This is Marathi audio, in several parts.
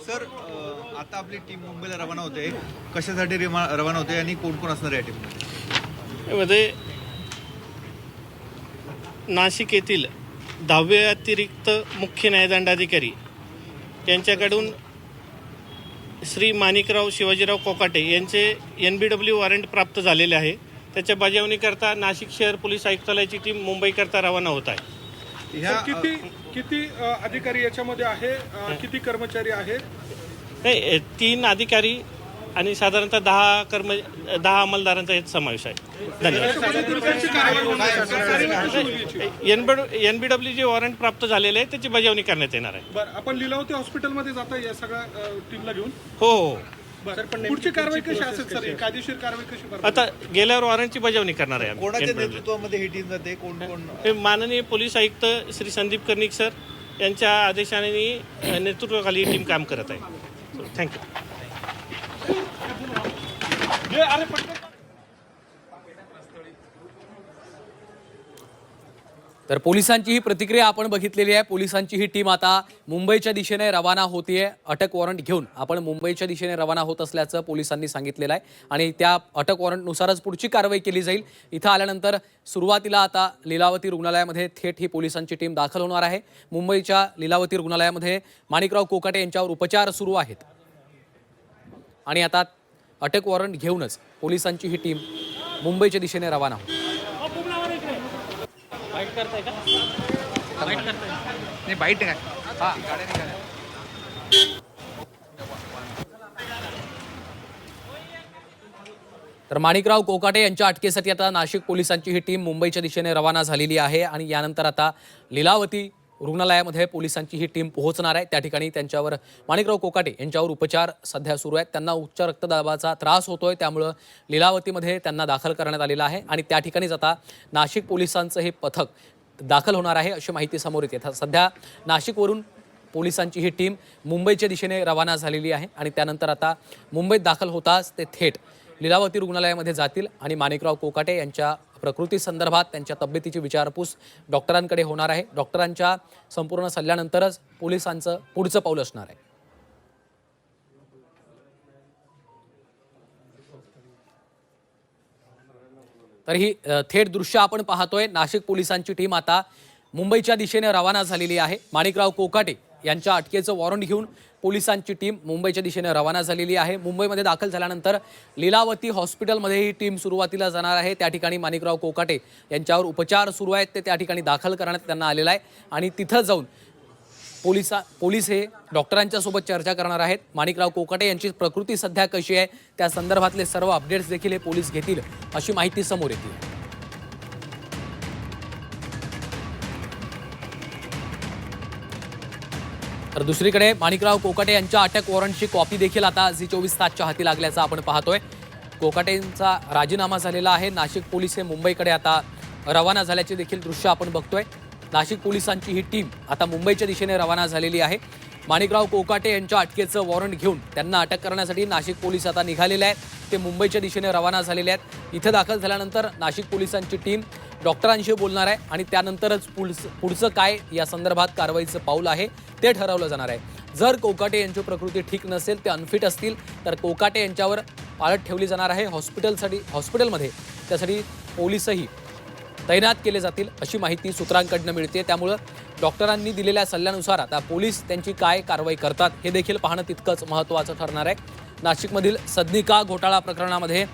सर आता आपली टीम मुंबईला रवाना होते, कशासाठी रवाना होते आणि कोण कोण असणार या टीममध्ये? नाशिक येथील 10वे अतिरिक्त मुख्य न्यायदंडाधिकारी यांच्याकडून श्री माणिकराव शिवाजीराव कोकाटे यांचे NBW वॉरंट प्राप्त झालेले आहे. त्याच्या बजावणीकरता नाशिक शहर पोलीस आयुक्तालयाची टीम मुंबईकरता रवाना होत आहे. किती अधिकारी याच्यामध्ये आहे, किती कर्मचारी आहे? नाही, 3 अधिकारी आणि साधारणतः 10 अंमलदारांचा यात समावेश आहे. धन्यवाद. NBW जे वॉरंट प्राप्त झालेले आहे त्याची बजावणी करण्यात येणार आहे. बरं, आपण लीलावती हॉस्पिटलमध्ये जाता या सगळ्या टीमला घेऊन? हो हो. पुढची कारवाई कशी असेल सर? कायदेशीर कारवाई कशी? आता गेल्यावर वॉरंटची बजावणी करणार आहे. कोणाच्या नेतृत्वामध्ये ही टीम जाते? कोण कोण? हे माननीय पोलीस आयुक्त श्री संदीप कर्णिक सर यांच्या आदेशाने नेतृत्वाखाली टीम काम करत आहे. थँक्यू. तर पोलिसांची ही प्रतिक्रिया आपण बघितलेली आहे. पोलिसांची ही टीम आता मुंबईच्या दिशेने रवाना होतीये. अटक वॉरंट घेऊन आपण मुंबईच्या दिशेने रवाना होत असल्याचं पोलिसांनी सांगितलेलं आहे आणि त्या अटक वॉरंटनुसारच पुढची कारवाई केली जाईल. इथं आल्यानंतर सुरुवातीला आता लीलावती रुग्णालयामध्ये थेट ही पोलिसांची टीम दाखल होणार आहे. मुंबईच्या लीलावती रुग्णालयामध्ये माणिकराव कोकाटे यांच्यावर उपचार सुरू आहेत आणि आता अटक वॉरंट घेऊनच पोलिसांची ही टीम मुंबईच्या दिशेने रवाना होईल. तर माणिकराव कोकाटे यांच्या अटकेसाठी आता नाशिक पोलिसांची ही टीम मुंबईच्या दिशेने रवाना झालेली आहे आणि यानंतर आता लीलावती रुग्णालयामध्ये पोलिसांची ही टीम पोहोचणार आहे. त्या ठिकाणी त्यांच्यावर माणिकराव कोकाटे यांच्यावर उपचार सध्या सुरू आहेत. त्यांना उच्च रक्तदाबाचा त्रास होतोय, त्यामुळं लीलावतीमध्ये त्यांना दाखल करण्यात आलेलं आहे आणि त्या ठिकाणीच आता नाशिक पोलिसांचं हे पथक दाखल होणार आहे अशी माहिती समोर येते. सध्या नाशिकवरून पोलिसांची ही टीम मुंबईच्या दिशेने रवाना झालेली आहे आणि त्यानंतर आता मुंबईत दाखल होताच ते थेट लीलावती रुग्णालयामध्ये जातील आणि माणिकराव कोकाटे यांच्या प्रकृती संदर्भात त्यांच्या तब्येतीची विचारपूस डॉक्टरांकडे होणार आहे. डॉक्टरांच्या संपूर्ण सल्ल्यानंतरच पोलिसांचं पुढचं पाऊल असणार आहे. तर ही थेट दृश्य आपण पाहतोय. नाशिक पोलिसांची टीम आता मुंबईच्या दिशेने रवाना झालेली आहे. माणिकराव कोकाटे यांच्या अटकेचं वॉरंट घेऊन पोलिसांची टीम मुंबईच्या दिशेने रवाना झालेली आहे. मुंबईमध्ये दाखल झाल्यानंतर लीलावती हॉस्पिटलमध्ये ही टीम सुरुवातीला जाणार आहे. त्या ठिकाणी माणिकराव कोकाटे यांच्यावर उपचार सुरू आहेत, ते त्या ठिकाणी दाखल करण्यात त्यांना आलेलं आहे आणि तिथं जाऊन पोलीस हे डॉक्टरांच्या सोबत चर्चा करणार आहेत. माणिकराव कोकाटे यांची प्रकृती सध्या कशी आहे त्या संदर्भातले सर्व अपडेट्स देखील हे पोलीस घेतील अशी माहिती समोर येते. तर दुसरीकडे माणिकराव कोकाटे यांच्या अटक वॉरंटची कॉपी देखील आता झी24 तासच्या हाती लागल्याचं आपण पाहतोय. कोकाटेंचा राजीनामा झालेला आहे. नाशिक पोलीस हे मुंबईकडे आता रवाना झाल्याचे देखील दृश्य आपण बघतोय. नाशिक पोलिसांची ही टीम आता मुंबईच्या दिशेने रवाना झालेली आहे. माणिकराव कोकाटे यांच्या अटकेचं वॉरंट घेऊन त्यांना अटक करण्यासाठी नाशिक पोलीस आता निघालेले आहेत. ते मुंबईच्या दिशेने रवाना झालेले आहेत. इथं दाखल झाल्यानंतर नाशिक पोलिसांची टीम डॉक्टरांशी बोलणार आहे आणि त्यानंतरच पुढचं काय या संदर्भात कारवाईचं पाऊल आहे ते ठरवलं जाणार आहे. जर कोकाटे यांची प्रकृती ठीक नसेल, ते अनफिट असतील, तर कोकाटे यांच्यावर पाळत ठेवली जाणार आहे हॉस्पिटलमध्ये. त्यासाठी पोलीसही तैनात केले जातील अशी माहिती सूत्रांकडून मिळते. त्यामुळं डॉक्टरांनी दिलेल्या सल्ल्यानुसार आता पोलीस त्यांची काय कारवाई करतात हे देखील पाहणं तितकंच महत्त्वाचं ठरणार आहे. नाशिकमधील सदनिका घोटाळा प्रकरणामध्ये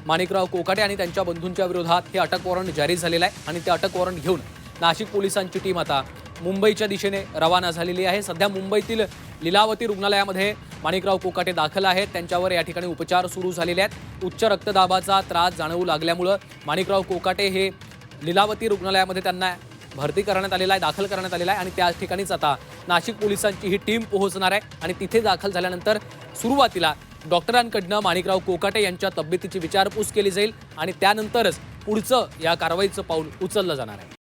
माणिकराव कोकाटे आणि त्यांच्या बंधूंच्या विरोधात हे अटक वॉरंट जारी झालेलं आहे आणि ते अटक वॉरंट घेऊन नाशिक पोलिसांची टीम आता मुंबईच्या दिशेने रवाना झालेली आहे. सध्या मुंबईतील लीलावती रुग्णालयामध्ये माणिकराव कोकाटे दाखल आहेत. त्यांच्यावर या ठिकाणी उपचार सुरू झालेले आहेत. उच्च रक्तदाबाचा त्रास जाणवू लागल्यामुळं माणिकराव कोकाटे हे लीलावती रुग्णालयामध्ये त्यांना भरती करण्यात आलेला आहे, दाखल करण्यात आलेला आहे आणि त्या ठिकाणीच आता नाशिक पोलिसांची ही टीम पोहोचणार आहे आणि तिथे दाखल झाल्यानंतर सुरुवातीला डॉक्टरांकडनं माणिकराव कोकाटे यांच्या तब्येतीची विचारपूस केली जाईल आणि त्यानंतरच पुढचं या कारवाईचं पाऊल उचललं जाणार आहे.